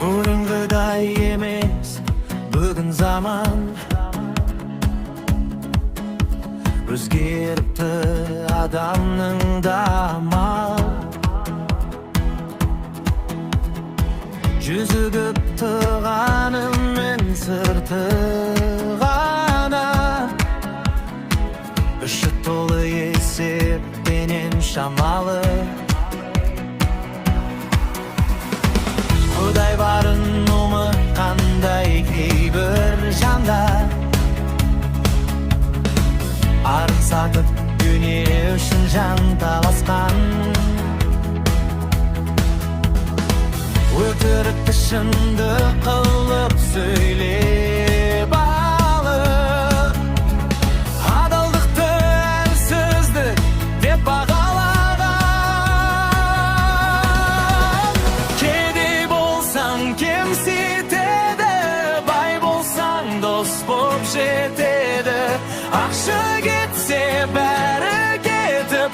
Bugünküday emes bugün zaman özgeripti adamның da mal жүзігіп тұрғанымен сырты ғана іші толы есеппенен шамалы Құдай барын ұмытқандай кейбір жандар арын сатып дүние үшін жан таласқан өтірікті шындық қылып сөйлеп алып адалдықты әлсіздік деп бағалаған кедей болсаң кемсітеді бай болсаң дос боп жетеді ақша кетсе бәрі кетіп